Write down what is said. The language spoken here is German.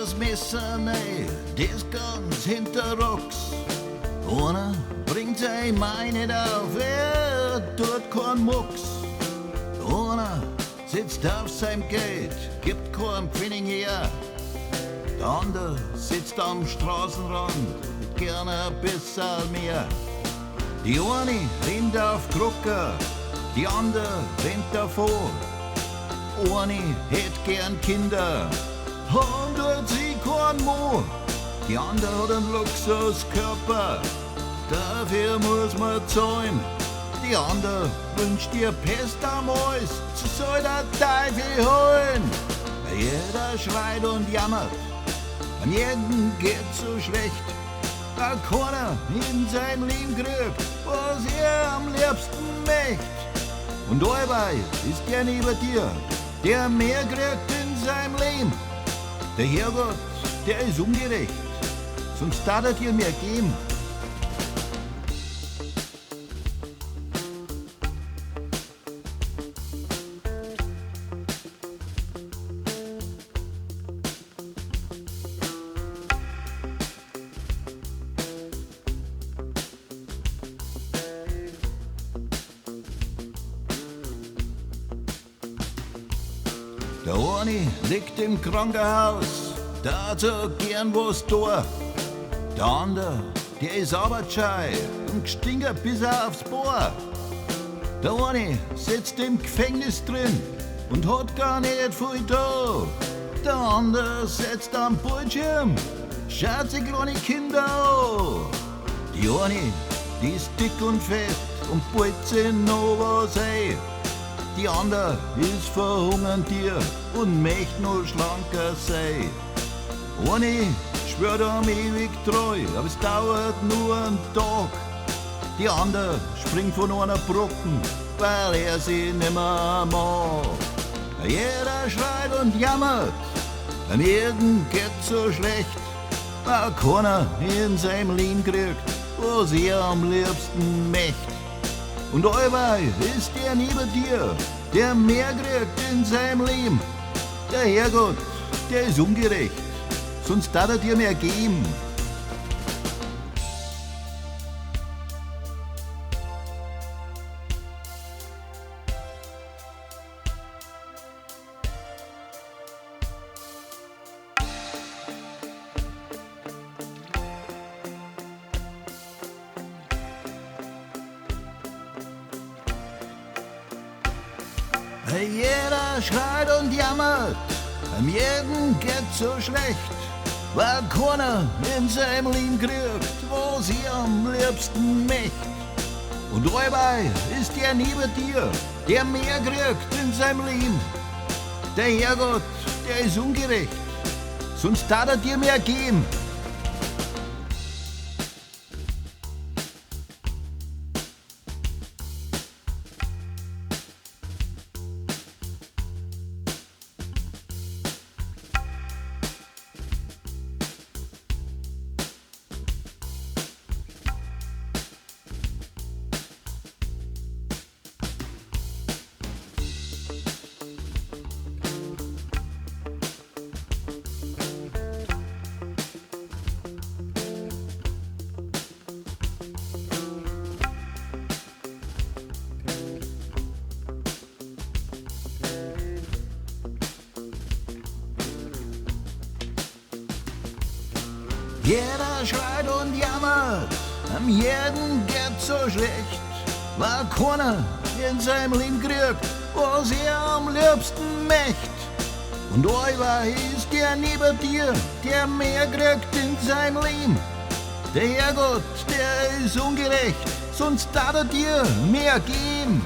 das Messer nei, das ganz hinterrocks. Einer bringt sein Mein nicht auf, tut keinen Mucks. Einer sitzt auf seinem Geld, gibt keinen Pfennig her. Der andere sitzt am Straßenrand, mit gerne ein bisschen mehr. Die eine rennt auf Krucker, die andere rennt davor. Eine hätt gern Kinder, und tut sie kein Mo. Die andere hat einen Luxuskörper, dafür muss man zahlen. Die andere wünscht ihr Pest am Hals, so soll der Teufel holen. Jeder schreit und jammert, an jedem geht's so schlecht, weil keiner in sein Leben kriegt, was er am liebsten möcht. Und dabei ist der neben dir, der mehr kriegt in seinem Leben. Der Herrgott, der ist ungerecht, sonst darf er dir mehr geben. Der eine liegt im Krankenhaus, da hat so gern was da. Der andere, der ist arbeitsscheu und gestinkert bis aufs Bohr. Der eine sitzt im Gefängnis drin und hat gar nicht viel da. Der andere sitzt am Bildschirm, schaut sich kleine Kinder an. Die eine, die ist dick und fett und bald sich noch was ein. Die andere ist verhungern dir und möcht noch schlanker sein. Eine schwört am ewig treu, aber es dauert nur einen Tag. Die andere springt von einer Brocken, weil er sie nimmer mag. Jeder schreit und jammert, an jedem geht's so schlecht, weil keiner in seinem Leben kriegt, was er am liebsten möcht. Und allweil ist der neben dir, der mehr kriegt in seinem Leben. Der Herrgott, der ist ungerecht, sonst darf er dir mehr geben. Jeder schreit und jammert, an jedem geht's so schlecht, weil keiner in seinem Leben kriegt, was er am liebsten möcht. Und allweil ist der neben dir, der mehr kriegt in seinem Leben. Der Herrgott, der ist ungerecht, sonst darf er dir mehr geben. Jeder schreit und jammert, am jeden geht's so schlecht, weil keiner in seinem Leben kriegt, was er am liebsten möcht. Und allweil ist der neben dir, der mehr kriegt in seinem Leben. Der Herrgott, der ist ungerecht, sonst darf er dir mehr geben.